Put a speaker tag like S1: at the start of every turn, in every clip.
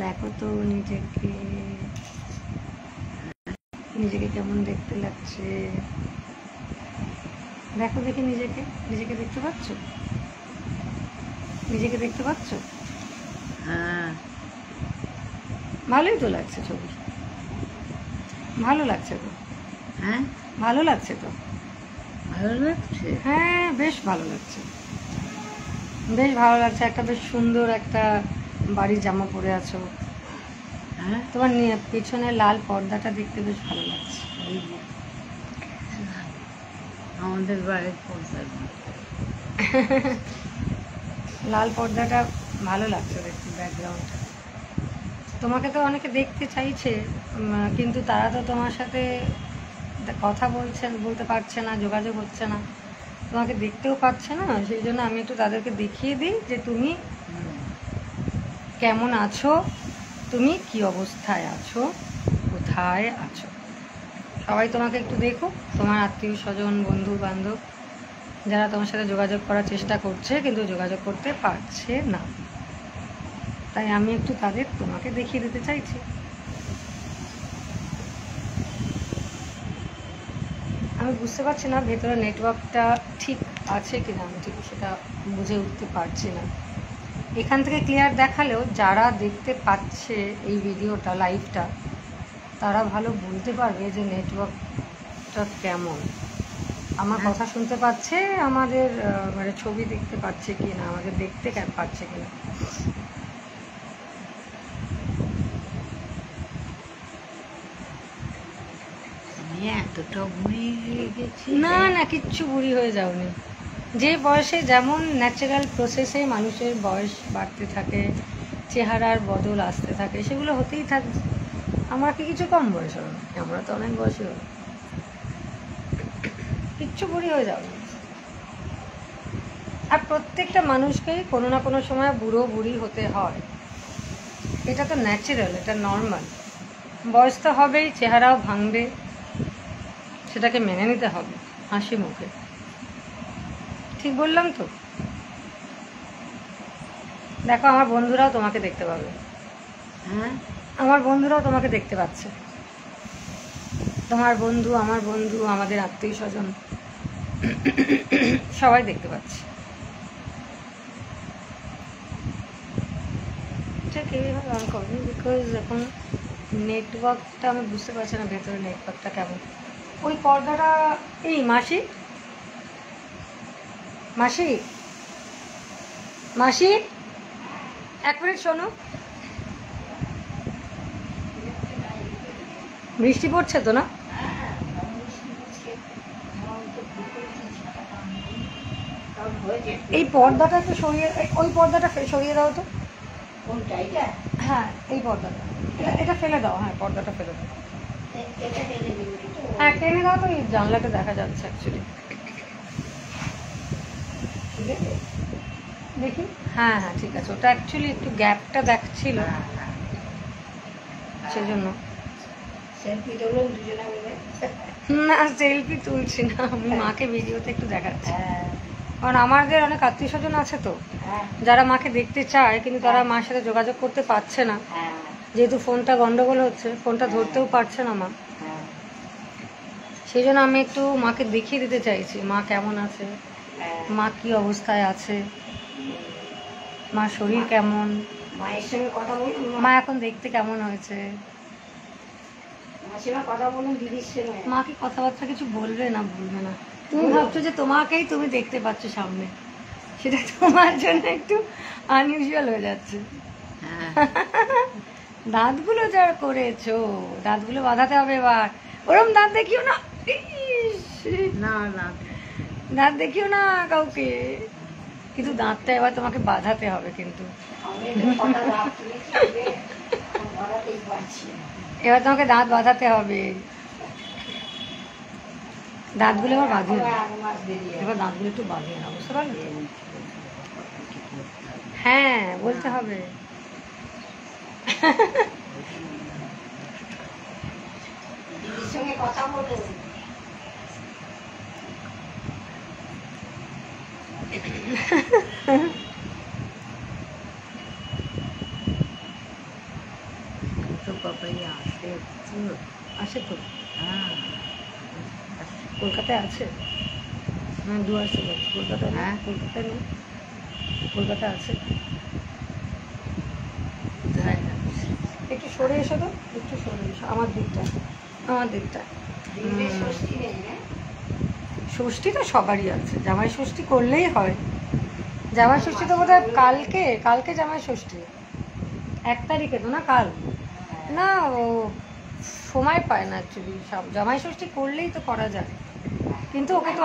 S1: দেখো তো নিজেকে, নিজেকে কেমন দেখতে লাগছে। দেখো দেখি নিজেকে, নিজেকে দেখতে পাচ্ছ? নিজেকে দেখতে পাচ্ছ?
S2: হ্যাঁ,
S1: ভালোই তো লাগছে ছবি, ভালো লাগছে তো।
S2: হ্যাঁ,
S1: ভালো লাগছে তো।
S2: ভালো লাগছে।
S1: হ্যাঁ, বেশ ভালো লাগছে, বেশ ভালো লাগছে। একটা বেশ সুন্দর একটা বাড়ির জামা পরে আছো।
S2: হ্যাঁ,
S1: তোমার পিছনে লাল পর্দাটা দেখতে বেশ ভালো লাগছে।
S2: এই যে আমাদের বাড়ির পর্দা।
S1: লাল পর্দাটা ভালো লাগছে দেখতে, ব্যাকগ্রাউন্ডটা। তোমাকে তো অনেকে দেখতে চাইছে, কিন্তু তারা তো তোমার সাথে কথা বলতে পারছে না, যোগাযোগ হচ্ছে না, তোমাকে দেখতেও পাচ্ছে না। সেই জন্য আমি একটু তাদেরকে দেখিয়ে দিই যে তুমি কেমন আছো, তুমি কি অবস্থায় আছো, কোথায় আছো। সবাই তোমাকে একটু দেখুক, তোমার আত্মীয় স্বজন, বন্ধু বান্ধব যারা তোমার সাথে যোগাযোগ করার চেষ্টা করছে কিন্তু যোগাযোগ করতে পারছে না, তাই আমি একটু তাদের তোমাকে দেখিয়ে দিতে চাইছি। আমি বুঝতে পারছি না ভেতরে নেটওয়ার্কটা ঠিক আছে কিনা, আমি ঠিক সেটা বুঝে উঠতে পারছি না। এখান থেকে ক্লিয়ার দেখালেও যারা দেখতে পাচ্ছে এই ভিডিওটা, লাইভটা, তারা ভালো বলতে পারবে যে নেটওয়ার্কটা কেমন। আমার কথা শুনতে পাচ্ছে, আমাদের মানে ছবি দেখতে পাচ্ছে কি না, আমাকে দেখতে পাচ্ছে কি না।
S2: আমি এতটা বুড়ি হয়ে গেছি।
S1: না না, কিচ্ছু বুড়ি হয়ে যাওনি। যে বয়সে যেমন ন্যাচারাল প্রসেসে মানুষের বয়স বাড়তে থাকে, চেহারার বদল আসতে থাকে, সেগুলো হতেই থাকবে। আমার কি কিছু কম বয়স হলো না? আমরা তো অনেক বয়সী হলো, কিচ্ছু বুড়ি হয়ে যাবে। আর প্রত্যেকটা মানুষকেই কোনো না কোনো সময় বুড়ো বুড়ি হতে হয়, এটা তো ন্যাচারাল, এটা নর্মাল। বয়স তো হবেই, চেহারাও ভাঙবে, সেটাকে মেনে নিতে হবে হাসি মুখে। ঠিক বললাম তো? দেখো, আমার বন্ধুরাও তোমাকে দেখতে পাবে।
S2: হ্যাঁ,
S1: আমার বন্ধুরাও তোমাকে দেখতে পাচ্ছে। তোমার বন্ধু, আমার বন্ধু, আমাদের আত্মীয় স্বজন সবাই দেখতে পাচ্ছে। ঠিক এইভাবে অন করবেন, বিকজ এখন নেটওয়ার্কটা আমি বুঝতে পারছি না ভেতরে নেটওয়ার্কটা কেমন। ওই পর্দাটা, এই মাসি, মাসি, মাসি, এক মিনিট শোনো। বৃষ্টি পড়ছে তো না? এই পর্দাটা একটু সরিয়ে, ওই পর্দাটা সরিয়ে দাও তো। হ্যাঁ, এই পর্দাটা, এটা ফেলে দাও। হ্যাঁ, পর্দাটা ফেলে দাও। হ্যাঁ, টেনে দাও তো, এই জানলাটা দেখা যাচ্ছে অ্যাকচুয়ালি। দেখি। হ্যাঁ হ্যাঁ, ঠিক আছে। ওটা অ্যাকচুয়ালি একটু গ্যাপটা দেখছিল, সেজন্য। না, সেলফি তুলছি না, আমি মাকে ভিডিওতে একটু দেখাচ্ছি। কারণ আমাদের অনেক আত্মীয় স্বজন আছে তো, যারা মাকে দেখতে চায় কিন্তু তারা মার সাথে যোগাযোগ করতে পারছে না, যেহেতু ফোনটা গন্ডগোল হচ্ছে, ফোনটা ধরতেও পারছে না মা। সেই জন্য আমি একটু মাকে দেখিয়ে দিতে চাইছি মা কেমন আছে, মা কি অবস্থায় আছে, মার শরীর কেমন,
S2: মায়ের সঙ্গে কথা বলুন।
S1: মা এখন দেখতে কেমন হয়েছে।
S2: কথা বলুন দিদির সঙ্গে।
S1: মা কি কথাবার্তা কিছু বলবে না বলবে না? তুমি ভাবছো যে তোমাকেই তুমি দেখতে পাচ্ছ সামনে, সেটা তোমার জন্য একটু আনইউজুয়াল হয়ে যাচ্ছে। দাঁতগুলো যা করেছো, দাঁতগুলো বাঁধাতে হবে এবার। ওরম দাঁত দেখিও না,
S2: না না,
S1: দাঁত দেখিও না কাউকে, কিন্তু দাঁতটা এবার তোমাকে বাঁধাতে হবে কিন্তু। এবার তোমাকে দাঁত বাঁধাতে হবে, দাঁতগুলো এবার বাঁধিয়ে নাও। এবার দাঁতগুলো একটু বাঁধিয়ে নাও, বুঝতে পারলে? হ্যাঁ, বলতে হবে।
S2: দিদির সঙ্গে কথা বলুন। সবাই আসে তো।
S1: আসে তো,
S2: হ্যাঁ
S1: কলকাতায় আছে? হ্যাঁ ডুয়ার্স বলছি, কলকাতায় না?
S2: হ্যাঁ।
S1: কলকাতায় নেই? কলকাতা আছে।
S2: কোথায় আছে?
S1: একটু সরে এসো তো, একটু সরে এসো আমার দিকটা, আমার দিকটা। ষষ্ঠী তো সবারই আছে, জামাই ষষ্ঠী করলেই হয়। জামাই ষষ্ঠী তো বোধ হয় কালকে, কালকে জামাই ষষ্ঠী 1 তারিখে তো না? কাল না, ও সময় পায় না অ্যাকচুয়ালি। সব জামাই ষষ্ঠী করলেই তো করা যায়, কিন্তু ওকে তো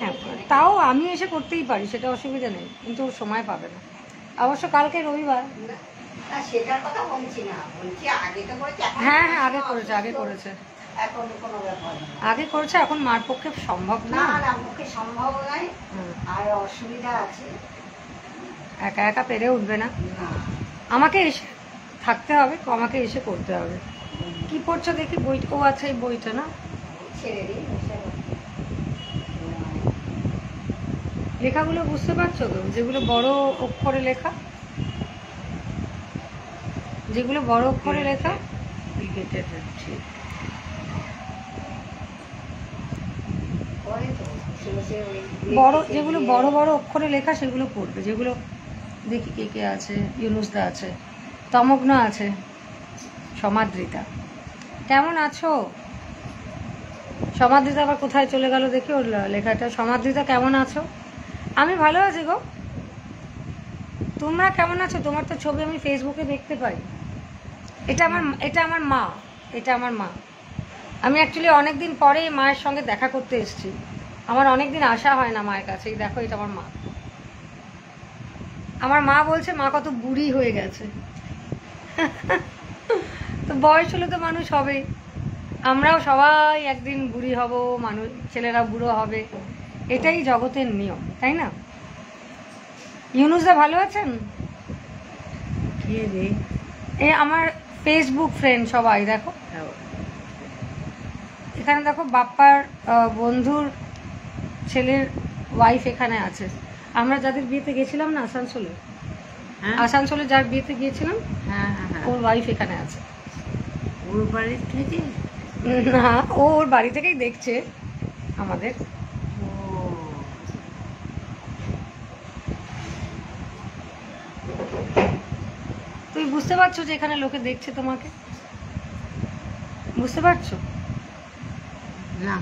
S1: হ্যাঁ, তাও আমি এসে করতেই পারি, সেটা অসুবিধা নেই, কিন্তু ও সময় পাবে না। অবশ্য কালকে রবিবার।
S2: সেটার কথা বলছি না, বলছি আগে তো করেছে।
S1: হ্যাঁ হ্যাঁ আগে করেছে, আগে করেছে,
S2: এখন কোনো ব্যাপার না।
S1: আগে করেছে। এখন মার পক্ষে সম্ভব না,
S2: না না, মুখে সম্ভব নয়,
S1: হুম,
S2: আর অসুবিধা আছে।
S1: একা একা পেরে উঠবে না,
S2: না
S1: আমাকে এসে থাকতে হবে, আমাকে এসে করতে হবে। কি পড়ছো দেখি বই? ও আচ্ছা এই বইটা না,
S2: ছেড়ে দিই, বসে বসে।
S1: লেখাগুলো বুঝতে পারছো তো? যেগুলো বড় অক্ষরে লেখা, যেগুলো বড় অক্ষরে লেখা,
S2: লিখেছে তো ঠিক। পরে তো বসে বসে ওই
S1: বড়
S2: লিখে
S1: যেগুলো
S2: দিয়ে-
S1: বড় বড় অক্ষরে লেখা সেগুলো পড়বে। যেগুলো দেখি কে কে আছে, ইউনুসদা আছে, তমগ্না আছে, সমাদৃতা। কেমন আছো? সমাদৃতা আবার কোথায় চলে গেল দেখি ওর লেখাটা। সমাদৃতা কেমন আছো? আমি ভালো আছি গো, তোমরা কেমন আছো? তোমার তো ছবি আমি ফেসবুকে দেখতে পাই। এটা আমার মা, এটা আমার মা। আমি অ্যাকচুয়ালি অনেকদিন পরে মায়ের সঙ্গে দেখা করতে এসেছি। আমার অনেকদিন আসা হয় না মায়ের কাছে। এই দেখো, এটা আমার মা। আমার মা বলছে মা কত বুড়ি হয়ে গেছে। তো বয়স হলে তো মানুষ হবেই, আমরাও সবাই একদিন বুড়ি হব, মানুষ ছেলেরা বুড়ো হবে, এটাই জগতের নিয়ম, তাই না? ইউনুসদা ভালো আছেন?
S2: কে রে?
S1: এই আমার ফেসবুক ফ্রেন্ড সবাই দেখো, এখানে দেখো বাপ্পার বন্ধুর ছেলের ওয়াইফ এখানে আছে। আমরা যাদের বিয়েতে গেছিলাম না আসানসোলে,
S2: হ্যাঁ
S1: আসানসোলে যার বিয়েতে গিয়েছিলাম,
S2: হ্যাঁ হ্যাঁ।
S1: ওর ওয়াইফ এখানে আছে।
S2: ওর বাড়ির থেকে?
S1: না, ও ওর বাড়ি থেকেই দেখছে আমাদের।
S2: ও
S1: তুই বুঝতে পারছো যে এখানে লোকে দেখছে তোমাকে? বুঝতে পারছো?
S2: না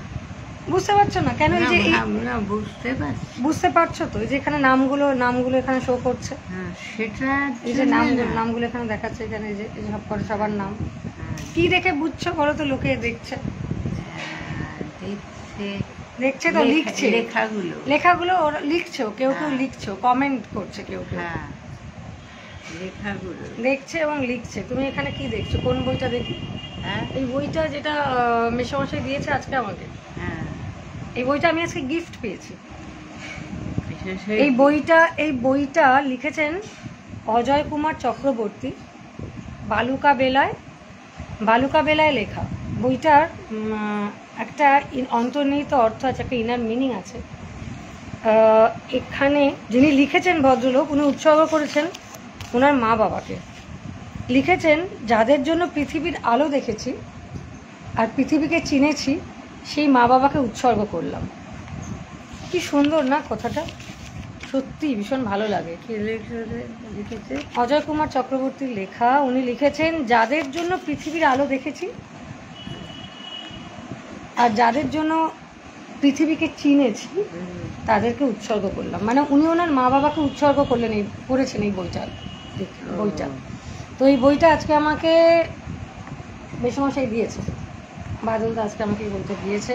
S1: বুঝতে পারছো না কেন? এই যে
S2: আমরা বুঝতে পারছি।
S1: বুঝতে পারছো তো, এই যে এখানে নামগুলো এখানে শো করছে,
S2: হ্যাঁ সেটা
S1: এই যে
S2: জন্যে না।
S1: নামগুলো এখানে দেখাচ্ছে, এখানে এই যে সব করে সবার নাম।
S2: হ্যাঁ,
S1: কি দেখে বুঝছো বলো তো? লোকে দেখছে,
S2: দেখছে
S1: দেখছে তো, লিখছে
S2: লেখাগুলো।
S1: লেখাগুলো ওরা লিখছো, কেউ কেউ
S2: হ্যাঁ।
S1: লিখছো, কমেন্ট করছে কেউ কেউ,
S2: হ্যাঁ লেখাগুলো।
S1: দেখছে এবং লিখছে। তুমি এখানে কি দেখছো? কোন বইটা দেখি?
S2: হ্যাঁ
S1: এই বইটা যেটা মেসোমশাই দিয়েছে আজকে আমাকে,
S2: হ্যাঁ।
S1: এই বইটা আমি আজকে গিফট পেয়েছি।
S2: বিশেষ-
S1: এই বইটা লিখেছেন অজয় কুমার চক্রবর্তী, বালুকা বেলায় লেখা। বইটার একটা অন্তর্নিহিত অর্থ আছে, একটা ইনার মিনিং আছে। এখানে যিনি লিখেছেন ভদ্রলোক, উনি উৎসর্গ করেছেন ওনার মা বাবাকে। লিখেছেন, যাদের জন্য পৃথিবীর আলো দেখেছি আর পৃথিবীকে চিনেছি, সেই মা বাবাকে উৎসর্গ করলাম। কি সুন্দর না কথাটা? সত্যি ভীষণ ভালো লাগে।
S2: কে লিখেছে?
S1: অজয় কুমার চক্রবর্তীর লেখা। উনি লিখেছেন, যাদের জন্য পৃথিবীর আলো দেখেছি আর যাদের জন্য পৃথিবীকে চিনেছি, তাদেরকে উৎসর্গ করলাম। মানে উনি ওনার মা বাবাকে উৎসর্গ করলেন, করেছেন এই বইটা। তো এই বইটা আজকে আমাকে মেসোমশাই দিয়েছে, বাদলদা আজকে আমাকে এই বইটা দিয়েছে।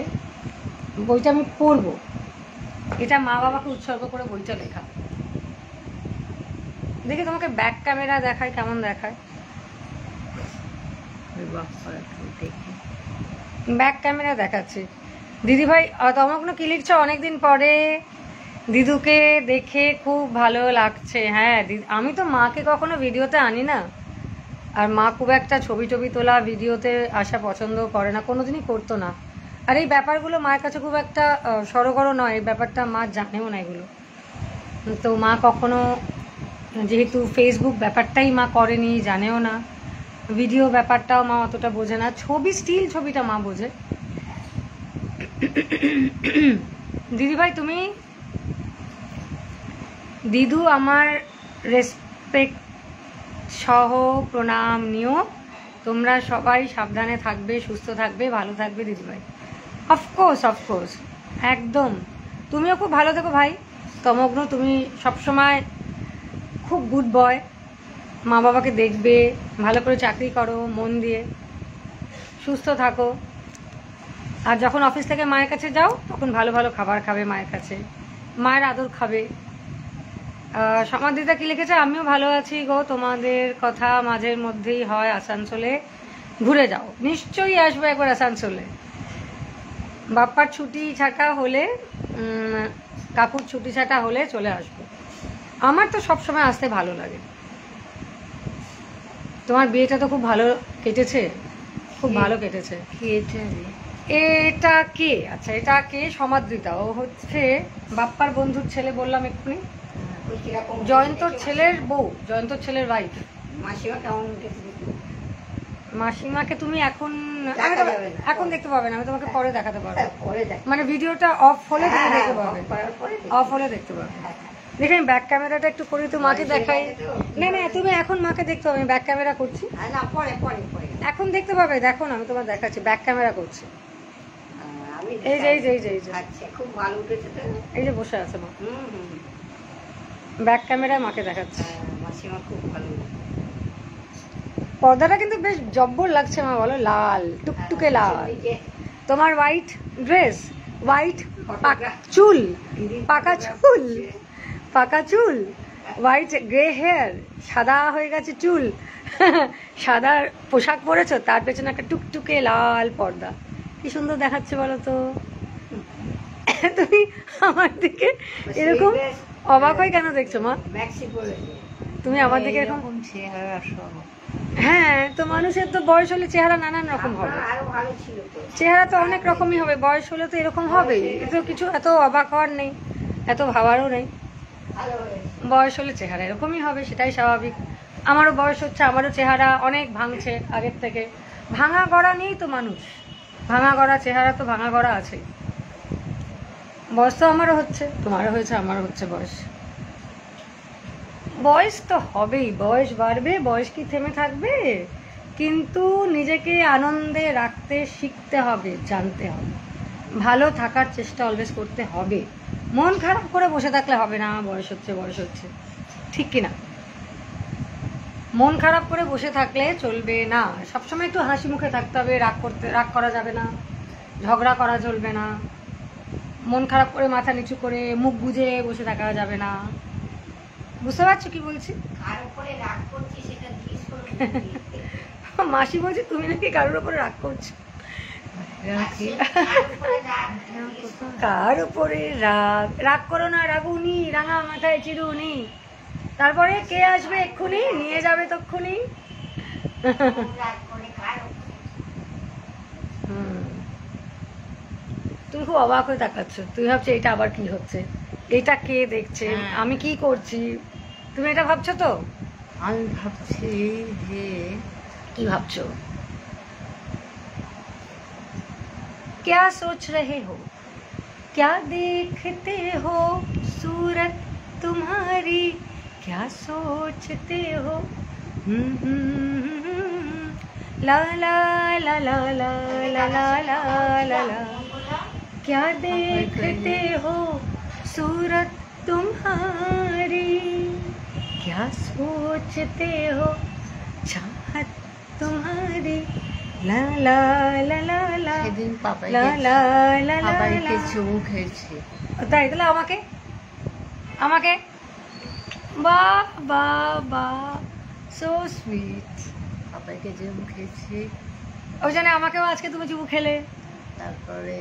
S1: বইটা আমি পড়বো। এটা মা বাবাকে উৎসর্গ করে বইটা লেখা। দেখি তোমাকে ব্যাক ক্যামেরা দেখায়, কেমন দেখায়।
S2: ওই বাপ্পা একটু দেখি।
S1: ব্যাক ক্যামেরা দেখাচ্ছি। দিদিভাই তমগ্ন কি লিখছো? অনেকদিন পরে দিদুকে দেখে খুব ভালো লাগছে। হ্যাঁ, আমি তো মাকে কখনো ভিডিওতে আনি না, আর মা খুব একটা ছবি তোলা ভিডিওতে আসা পছন্দ করে না, কোনোদিনই করতো না। আর এই ব্যাপারগুলো মায়ের কাছে খুব একটা সড়গড় নয়, এই ব্যাপারটা মা জানেও না এগুলো। তো মা কখনো, যেহেতু ফেসবুক ব্যাপারটাই মা করেনি, জানেও না, ভিডিও ব্যাপারটাও মা অতটা বোঝে না, ছবি স্টিল ছবিটা মা বোঝে। দিদিভাই তুমি, দিদু আমার রেসপেক্ট সহ প্রণাম নিও। তোমরা সবাই সাবধানে থাকবে, সুস্থ থাকবে, ভালো থাকবে দিদিভাই। অফকোর্স অফকোর্স, একদম। তুমিও খুব ভালো থেকো ভাই। তমগ্ন, তুমি সবসময় খুব গুড বয়, মা বাবাকে দেখবে, ভালো করে চাকরি করো মন দিয়ে, সুস্থ থাকো। আর যখন অফিস থেকে মায়ের কাছে যাও তখন ভালো ভালো খাবার খাবে, মায়ের কাছে মায়ের আদর খাবে। সমাধিতা কি লিখেছে, আমিও ভালো আছি গো, তোমাদের কথা মাঝের মধ্যেই হয়, আসানসোলে ঘুরে যাও। নিশ্চয়ই আসবো একবার আসানসোলে। বাপ্পার ছুটি ছাটা হলে, কাকুর ছুটি ছাটা হলে চলে আসবো। আমার তো সবসময় আসতে ভালো লাগে। তোমার বিয়েটা তো খুব ভালো কেটেছে, খুব ভালো কেটেছে। এটা কে? আচ্ছা, এটা কে? সমাদৃতা। ও হচ্ছে বাপ্পার বন্ধুর ছেলে, বললাম এক্ষুনি, জয়ন্তর ছেলের বউ, জয়ন্তর ছেলের ওয়াইফ। মাসিমাকে তুমি এখন এখন দেখতে পাবে না, আমি তোমাকে পরে দেখাতে পারবো। মানে ভিডিওটা অফ হলে তুমি দেখতে পাবে, অফ হলে দেখতে পাবে। দেখে আমি ব্যাক ক্যামেরাটা একটু করি তো মাকে দেখাই। না না, তুমি এখন মাকে দেখতে পাবে, আমি ব্যাক ক্যামেরা করছি। এখন দেখতে পাবে, দেখো না আমি তোমার দেখাচ্ছি, ব্যাক ক্যামেরা করছি। এই যে এই যে এই যে এই যে
S2: খুব ভালো উঠেছে,
S1: এই যে বসে আছে মা, ব্যাক ক্যামেরায় মাকে দেখাচ্ছে।
S2: মাসিমা খুব ভালো।
S1: পর্দাটা কিন্তু বেশ জব্বর লাগছে মা, বলো, লাল টুকটুকে লাল। তোমার হোয়াইট ড্রেস, হোয়াইট চুল, পাকা চুল, পাকা চুল, হোয়াইট গ্রে হেয়ার, সাদা হয়ে গেছে চুল, সাদা পোশাক পরেছো, তার পেছনে একটা টুকটুকে লাল পর্দা। কি সুন্দর দেখাচ্ছে বলো তো। তুমি আমার দিকে এরকম অবাক হয়ে কেন দেখছো মা? তুমি আমার দিকে এরকম, হ্যাঁ তো মানুষের তো বয়স হলে চেহারা নানান রকম হবে, চেহারা তো অনেক রকমই হবে, বয়স হলে তো এরকম হবেই। এত কিছু এত অবাক হওয়ার নেই, এত ভাবারও নেই। বয়স হলে চেহারা এরকমই হবে, সেটাই স্বাভাবিক। আমারও বয়স হচ্ছে, আমারও চেহারা অনেক ভাঙছে আগের থেকে। ভাঙা গড়া নেই তো মানুষ, ভাঙা গড়া চেহারা তো ভাঙা গড়া আছে। বয়স তো আমারও হচ্ছে, তোমারও হয়েছে, আমারও হচ্ছে বয়স। বয়স তো হবেই, বয়স বাড়বে, বয়স কি থেমে থাকবে? কিন্তু নিজেকে আনন্দে রাখতে শিখতে হবে, জানতে হবে, ভালো থাকার চেষ্টা অলওয়েজ করতে হবে। মন খারাপ করে বসে থাকলে হবে না, বয়স হচ্ছে বয়স হচ্ছে, ঠিক কিনা? মন খারাপ করে বসে থাকলে চলবে না, সবসময় একটু হাসি মুখে থাকতে হবে। রাগ করা যাবে না, ঝগড়া করা চলবে না, মন খারাপ করে মাথা নিচু করে মুখ বুজে বসে থাকা যাবে না। বুঝতে পারছো কি বলছি? মাসি বলছি তুমি নাকি কারোর উপরে রাগ করছো। কার উপরে রাগ? রাগ করো না, রাগুনি, রাঙা মাথায় চিরুনি। তারপরে কে আসবে এক্ষুনি, নিয়ে যাবে তক্ষুনি। তুমি খুব অবাক হয়ে তাকাচ্ছ, তুমি ভাবছো এটা আবার কি হচ্ছে, এটা কে দেখছে, আমি কি করছি, তুমি এটা ভাবছো তো?
S2: আমি ভাবছি যে,
S1: কি ভাবছো? क्या सोच रहे हो, क्या देखते हो, सूरत तुम्हारी क्या सोचते हो, ला ला ला ला ला ला ला ला ला ला, क्या देखते हो, सूरत तुम्हारी क्या सोचते हो, चाहत तुम्हारी ला ला ला ला ला।
S2: সেদিন
S1: লা লা লা লা
S2: পাপাইকে
S1: লা।
S2: চুমু খেয়েছি।
S1: তাই তাহলে আমাকে আমাকে বাহ বাহ বাহ, সো সুইট।
S2: পাপাইকে চুমু খেয়েছি,
S1: ওই জন্য আমাকেও আজকে তুমি চুমু খেলে।
S2: তারপরে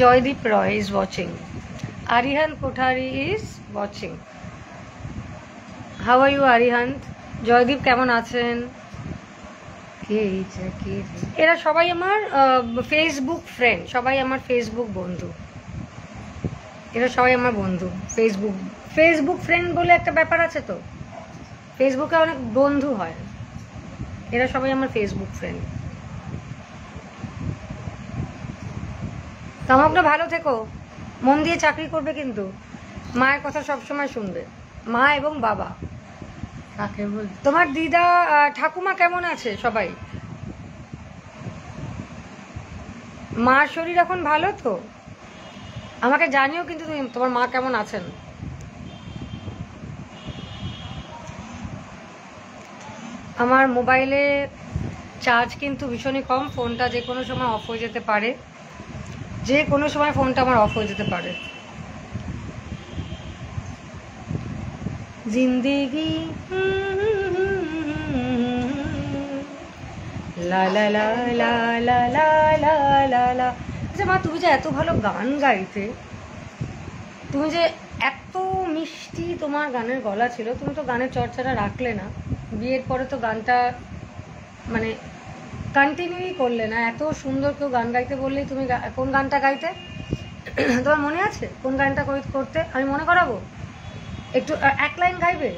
S1: Joydeep Roy is watching. Arihant Kothari is watching. How are you, Arihant? Joydeep কেমন আছেন?
S2: কে এইটা, কে রে?
S1: এরা সবাই আমার ফেসবুক ফ্রেন্ড, সবাই আমার ফেসবুক বন্ধু। এরা সবাই আমার বন্ধু। ফেসবুক ফ্রেন্ড বলে একটা ব্যাপার আছে তো, ফেসবুকে অনেক বন্ধু হয়, এরা সবাই আমার ফেসবুক ফ্রেন্ড। তোমরা ভালো থেকো, মন দিয়ে চাকরি করবে, কিন্তু মায়ের কথা সবসময় শুনবে, মা এবং বাবা।
S2: কাকে বল?
S1: তোমার দিদা ঠাকুমা কেমন আছে সবাই? মার শরীর এখন ভালো তো? আমাকে জানিও কিন্তু তুমি তোমার মা কেমন আছেন। আমার মোবাইলে চার্জ কিন্তু ভীষণই কম, ফোনটা যে কোনো সময় অফ হয়ে যেতে পারে, যে কোনো সময় ফোনটা আমার অফ হয়ে যেতে পারে। জিন্দেগি লা লা লা লা লা লা লা লা লা। আচ্ছা মা, তুমি যে এত ভালো গান গাইতে, তুমি যে এত মিষ্টি তোমার গানের গলা ছিল, তুমি তো গানের চর্চাটা রাখলে না, বিয়ের পরে তো গানটা মানে কন্টিনিউই করলে না। এত সুন্দর কেউ গান গাইতে বললেই তুমি কোন গানটা গাইতে? তোমার মনে আছে কোন গানটা করতে? আমি মনে করাবো, একটু এক লাইন গাইবে?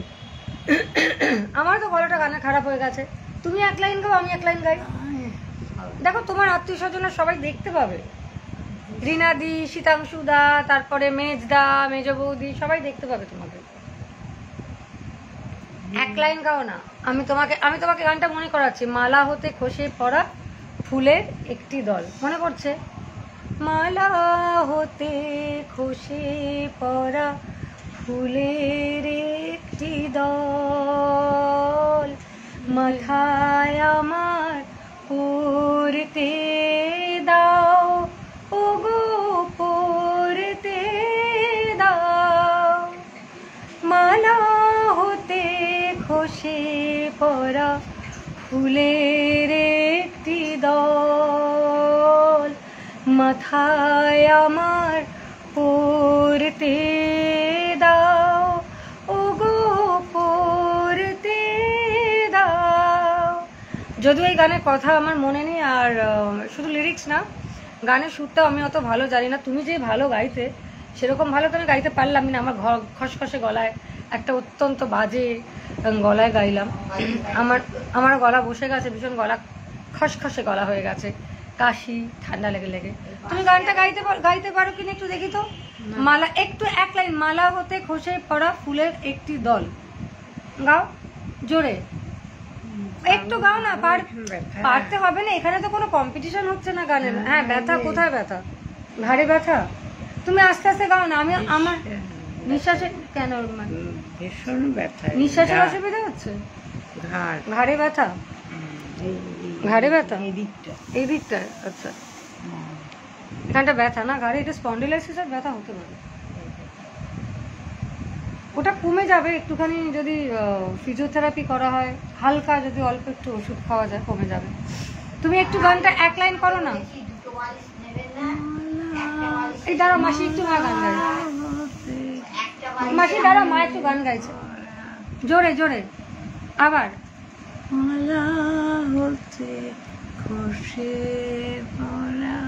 S1: আমার তো গলাটা গানে খারাপ হয়ে গেছে, তুমি এক লাইন গাও, আমি এক লাইন গাই। দেখো তোমার আত্মীয় স্বজনের সবাই দেখতে পাবে, রিনাদি, শীতাংশুদা, তারপরে মেজদা, মেজ বৌদি, সবাই দেখতে পাবে তোমাকে। এক লাইন গাও না, আমি তোমাকে গানটা মনে করাচ্ছি। মালা হতে খসে পড়া ফুলের একটি দল, মনে পড়ছে? মালা হতে খসে পড়া ফুলের একটি দল, মাথায় আমার পড়তে দাও, ওগো পড়তে দাও। মালা হতে খসে পড়া ফুলের একটি দল, মাথায় আমার পড়তে দাও, ওগো পড়তে দাও। যদিও এই গানের কথা আমার মনে নেই, আর শুধু লিরিক্স না, গানের সুরটাও আমি অত ভালো জানি না। তুমি যে ভালো গাইতে, সেরকম ভালো তো আমি গাইতে পারলাম না। আমার খসখসে গলায় একটা অত্যন্ত বাজে গলায় গাইলাম। আমার গলা বসে গেছে, ভীষণ গলা খসখসে গলা হয়ে গেছে, কাশি ঠান্ডা লেগে লেগে। তুমি গানটা গাইতে পারো কিনা একটু দেখি তো। মালা, একটু এক লাইন, মালা হতে খসে পড়া ফুলের একটি দল গাও, জোরে একটু গাও না। পারতে হবে না, এখানে তো কোনো কম্পিটিশন হচ্ছে না গানের। হ্যাঁ, ব্যথা কোথায়? ব্যথা ঘাড়ে ব্যথা? তুমি আস্তে আস্তে গাও না। আমার নিঃশ্বাসে কেন
S2: ভীষণ ব্যথা,
S1: নিঃশ্বাসের অসুবিধা হচ্ছে? ঘাড়ে ব্যথা? ঘাড়ে ব্যথা এই দিকটা? আচ্ছা, এখানটা ব্যথা না ঘাড়ে, এটা স্পন্ডিলাইসিসের ব্যথা হতে পারে। ওটা কমে যাবে একটুখানি যদি ফিজিওথেরাপি করা হয়, হালকা যদি অল্প একটু ওষুধ খাওয়া যায় কমে যাবে। তুমি একটু গানটা এক লাইন করো না। এই দাঁড়াও মাসি, একটু মা গান গাই। মাসি দাঁড়াও, মা একটু গান গাইছে, জোরে জোরে আবার।
S2: মালা হতে খসে পড়া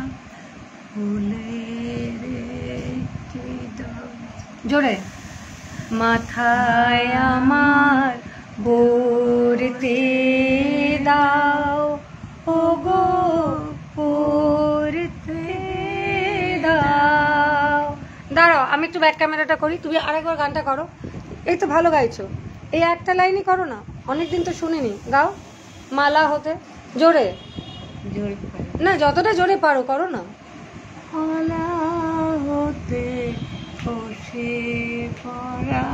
S2: ফুলের একটি দল,
S1: জোরে। মাথায় আমার পড়তে দাও, ওগো পড়তে দাও। দাঁড়াও আমি একটু ব্যাক ক্যামেরাটা করি, তুমি আরেকবার গানটা করো। এই তো ভালো গাইছো, এই একটা লাইনই করো না, অনেকদিন তো শুনিনি। গাও মালা হতে, জোরে
S2: জোরে
S1: না, যতটা জোরে পারো করো না।
S2: মালা হতে খসে পড়া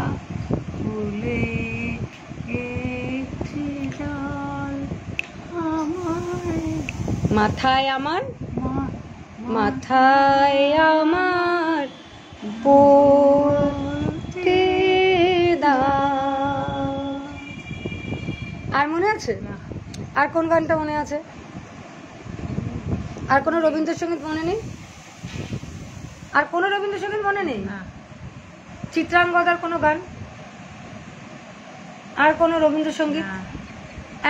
S2: ফুলের একটি দল,
S1: মাথায় আমার মাথায় আমার পড়তে দাও। আর মনে আছে? আর কোন গানটা মনে আছে? আর কোনো রবীন্দ্রসঙ্গীত মনে নেই? আর কোনো রবীন্দ্রসঙ্গীত মনে নেই? চিত্রাঙ্গদার কোনো গান? আর কোনো রবীন্দ্রসঙ্গীত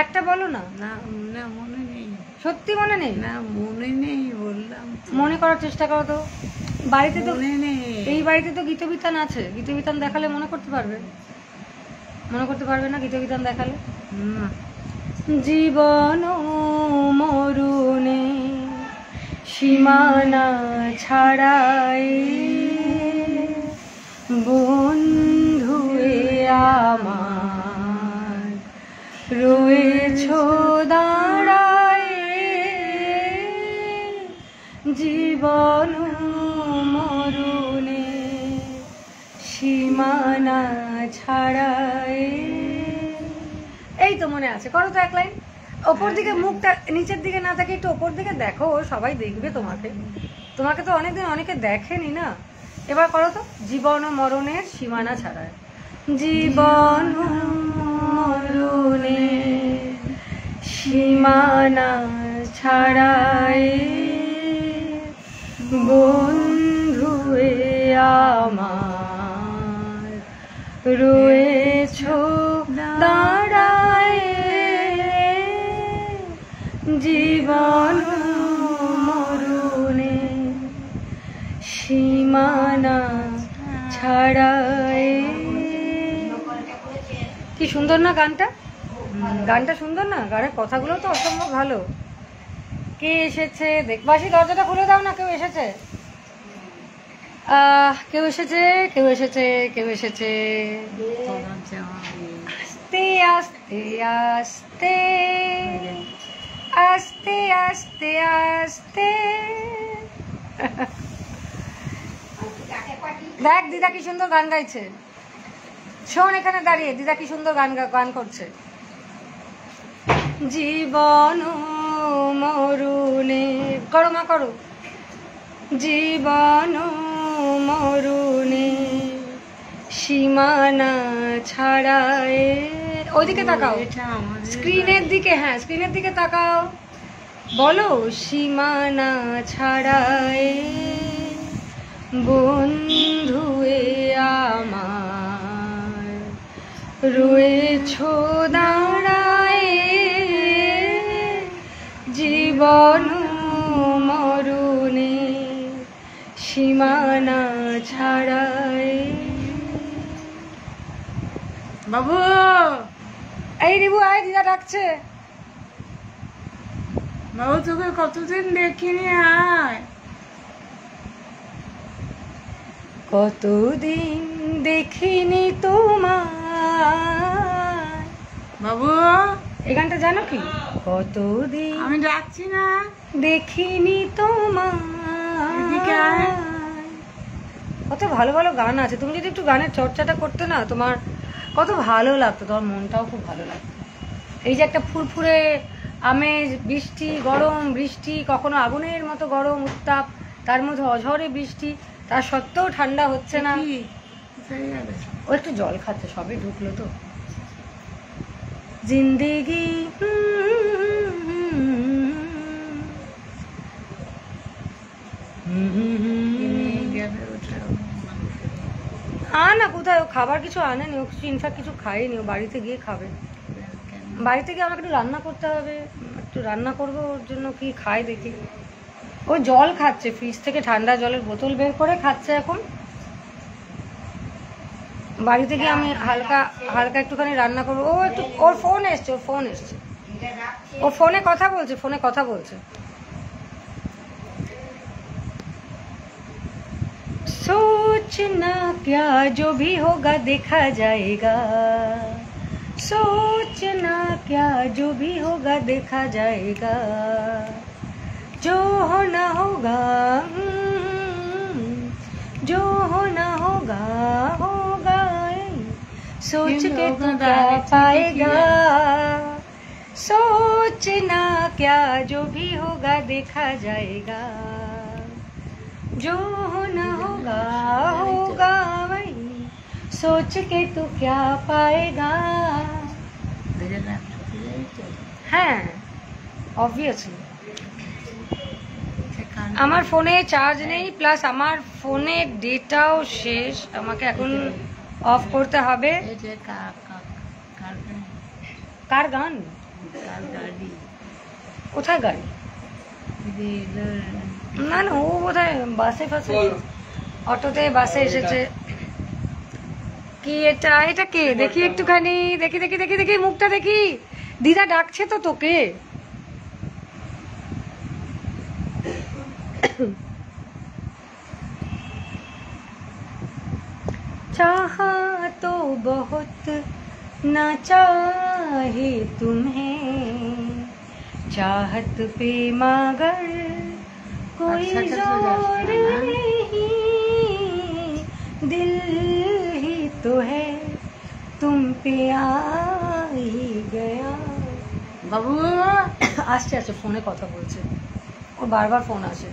S1: একটা বলো না।
S2: না না, মনে নেই।
S1: সত্যি মনে নেই?
S2: না মনে নেই বললাম।
S1: মনে করার চেষ্টা করো তো। বাড়িতে তো
S2: মনে নেই।
S1: এই বাড়িতে তো গীতবিতান আছে, গীতবিতান দেখালে মনে করতে পারবে? মনে করতে পারবে না গীতবিতান দেখালে?
S2: না।
S1: জীবন মরুনে সীমানা ছাড়াই বন্ধুয়ে আমার রয়েছ দাঁড়ায়, জীবন মরুনে সীমানা ছাড়াই। এই তো মনে আছে, করো তো এক লাইন। ওপর দিকে মুখটা নিচের দিকে না থাকে, একটু ওপর দিকে দেখো, সবাই দেখবে তোমাকে। তোমাকে তো অনেকদিন অনেকে দেখেনি না। এবার করো তো, জীবন ও মরণের সীমানা ছাড়ায়। জীবন ও মরণের সীমানা ছাড়ায় বন্ধুয়ে আমার রয়েছ দাঁড়ায়, জীবন মরণে সীমানা ছাড়ায়। কি সুন্দর না গানটা? গানটা সুন্দর না? গানের কথাগুলো তো অসম্ভব ভালো। কে এসেছে দেখবাসি? দরজাটা খুলে দাও না, কেউ এসেছে। কেউ এসেছে, কেউ এসেছে, কেউ এসেছে। আস্তে আস্তে আস্তে আস্তে আস্তে আস্তে। দেখ দিদা কি সুন্দর গান গাইছে, শোন এখানে দাঁড়িয়ে দিদা কি সুন্দর গান করছে। জীবন মরুনে, করো মা করো। জীবন মরুনে সীমানা ছাড়ায়, ওইদিকে তাকাও, স্ক্রিনের দিকে। হ্যাঁ স্ক্রিনের দিকে তাকাও, বলো সীমানা ছাড়ায় বন্ধুয়ে আমার রয়েছ দাঁড়ায়, জীবন মরুনে সীমানা ছাড়ায়।
S2: বাবু,
S1: এই রিবু আয়, দিদা ডাকছে।
S2: বাবু তোকে কতদিন দেখিনি, আয়।
S1: কতদিন দেখিনি তোমায়।
S2: বাবু
S1: এই গানটা জানো কি? কতদিন
S2: আমি ডাকছি না,
S1: দেখিনি
S2: এদিকে আয়।
S1: তোমায়। কত ভালো ভালো গান আছে, তুমি যদি একটু গানের চর্চাটা করতে না, তোমার কত ভালো লাগতো, তোমার মনটাও খুব ভালো লাগতো। এই যে একটা ফুরফুরে আমেজ, বৃষ্টি, গরম বৃষ্টি, কখনো আগুনের মতো গরম উত্তাপ, তার মধ্যে অঝরে বৃষ্টি, তার সত্ত্বেও ঠান্ডা হচ্ছে না।
S2: কি? কোথায় গেলে?
S1: ও একটু জল খাচ্ছে, সবে ঢুকলো তো। জিন্দেগি না কোথায়, ও খাবার কিছু আনেনি, ও কিছু ইনফ্যাক্ট কিছু খায়নি, ও বাড়িতে গিয়ে খাবে। বাড়িতে গিয়ে আমাকে একটু রান্না করতে হবে, একটু রান্না করবো, ওর জন্য কি খায় দেখি। ও জল খাচ্ছে, ফ্রিজ থেকে ঠান্ডা জলের বোতল বের করে খাচ্ছে এখন। বাড়িতে গিয়ে আমি হালকা হালকা একটুখানি রান্না করবো। ও একটু, ওর ফোন এসছে, ওর ফোন এসছে, ও ফোনে কথা বলছে, ফোনে কথা বলছে। सोचना क्या जो भी होगा देखा जाएगा, सोचना क्या जो भी होगा देखा जाएगा, जो होना होगा जो होना होगा होगा, सोच के तू क्या पाएगा, सोचना क्या जो भी होगा देखा जाएगा, जो होना होगा होगा वही, सोच के तू क्या पाएगा। হ্যাঁ অবভিয়াসলি। আমার ফোনে চার্জ নেই, প্লাস আমার ফোনে ডেটাও শেষ, আমাকে এখন অফ করতে হবে। কার গান? কোথায় গাড়ি? না না, ও বোধহয় বাসে ফাসে। অটোতে বাসে এসেছে। কি এটা, এটা কে দেখি একটুখানি, দেখি দেখি দেখি দেখি মুখটা দেখি। দিদা ডাকছে তো তোকে। चाहा तो बहुत न चाहे तुम्हें, चाहत पे मगर कोई जोर नहीं, दिल ही तो है तुम पे आ ही गया।
S2: বাবু
S1: আসছে আসছে, ফোনে কথা বলছে, ও বারবার ফোন আসে।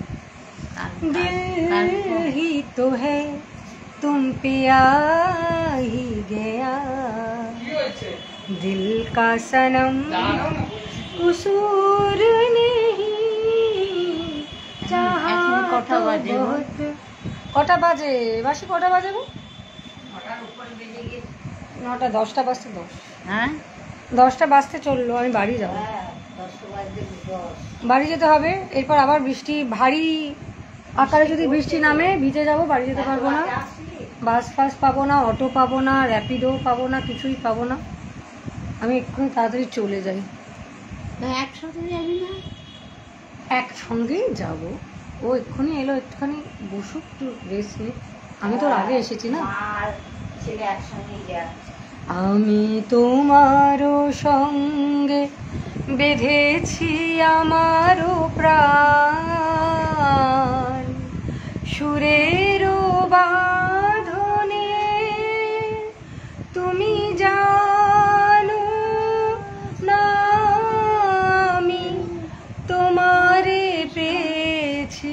S1: दिल ही तो है तुम पे आ ही गया, दिल का सनम कसूर नहीं, चाहा तो बहुत। কটা বাজে বাসি, কটা বাজে গো? 9টা 10টা বাজতে 10।
S2: হ্যাঁ
S1: 10টা বাজতে চললো, আমি বাড়ি যাবো। বাড়ি যেতে হবে, এরপর আবার বৃষ্টি, ভারী আকারে যদি বৃষ্টি নামে ভিজে যাব, বাড়ি যেতে পারবো না। বাস ফাস পাবো না, অটো পাবো না, র্যাপিডো পাবো না, কিছুই পাবো না। আমি এক্ষুনি তাড়াতাড়ি চলে যাই।
S2: একসাথে যাবি না?
S1: একসঙ্গেই যাব। ও এক্ষুনি এলো, একটুখানি বসুক, একটু রেস্ট নে। আমি তোর আগে এসেছি না। আমি তোমারও সঙ্গে বেঁধেছি আমারও প্রাণ, সুরেরও বাঁধনে তুমি জানো না আমি তোমারে পেয়েছি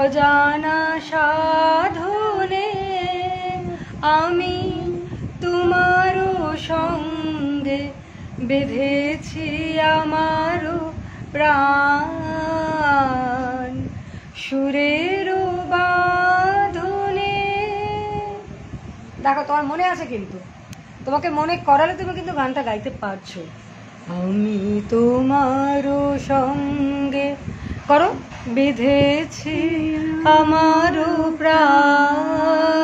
S1: অজানা সাধনে, আমি তোমারও সঙ্গে বেঁধেছি আমারও প্রাণ, সুরেরও বাঁধনে। দেখো তোমার মনে আছে, কিন্তু তোমাকে মনে করালে তুমি কিন্তু গানটা গাইতে পারছো। আমি তোমারও সঙ্গে করো বেঁধেছি আমারও প্রাণ,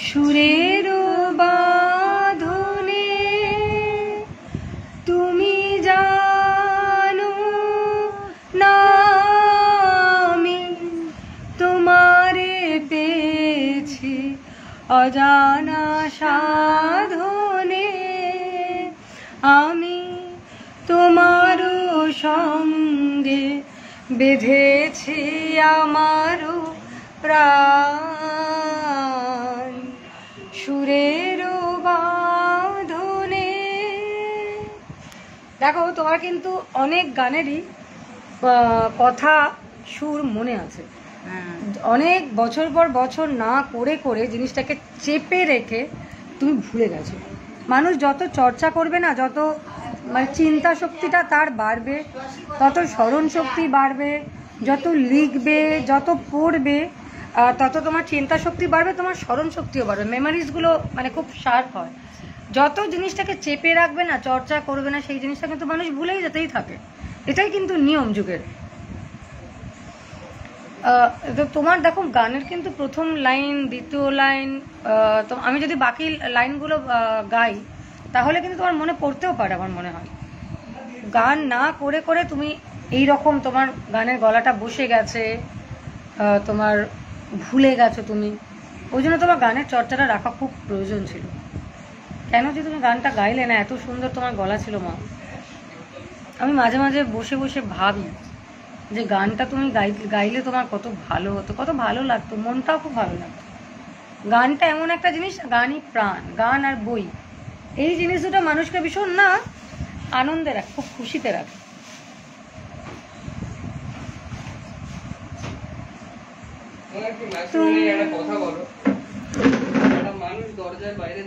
S1: সুরেরও বাঁধনে তুমি জানো না আমি তোমারে পেয়েছি অজানা সাধনে, আমি তোমারও সঙ্গে বেঁধেছি আমারও প্রাণ, সুরেরও বাঁধনে। দেখো তোমার কিন্তু অনেক গানেরই কথা সুর মনে আছে। অনেক বছর পর বছর না করে করে জিনিসটাকে চেপে রেখে তুমি ভুলে গেছো। মানুষ যত চর্চা করবে না, যত মানে চিন্তা শক্তিটা তার বাড়বে, তত স্মরণ শক্তি বাড়বে, যত লিখবে, যত পড়বে, তত তোমার চিন্তা শক্তি বাড়বে, তোমার স্মরণ শক্তিও বাড়বে, মেমোরিজগুলো মানে খুব শার্প হয়। যত জিনিসটাকে চেপে রাখবে না, চর্চা করবে না, সেই জিনিসটা কিন্তু মানুষ ভুলেই যেতেই থাকে। এটাই কিন্তু নিয়ম যুগের। তো তোমার দেখো গানের কিন্তু প্রথম লাইন, দ্বিতীয় লাইন, তো আমি যদি বাকি লাইনগুলো গাই তাহলে কিন্তু তোমার মনে পড়তেও পারে। আমার মনে হয় গান না করে করে তুমি এই রকম তোমার গানের গলাটা বসে গেছে, তোমার ভুলে গেছো তুমি। ওই জন্য তোমার গানের চর্চাটা রাখা খুব প্রয়োজন ছিল। কেন যে তুমি গানটা গাইলে না, এত সুন্দর তোমার গলা ছিল মা। আমি মাঝে মাঝে বসে বসে ভাবি যে গানটা তুমি গাইলে তোমার কত ভালো হতো, কত ভালো লাগতো, মনটাও খুব ভালো লাগতো। গানটা এমন একটা জিনিস, গানই প্রাণ। গান আর বই, এই জিনিস দুটো মানুষকে ভীষণ না আনন্দে রাখে, খুব খুশিতে রাখে। তুমি একটা কথা বলো, একটা মানুষ দরজার বাইরে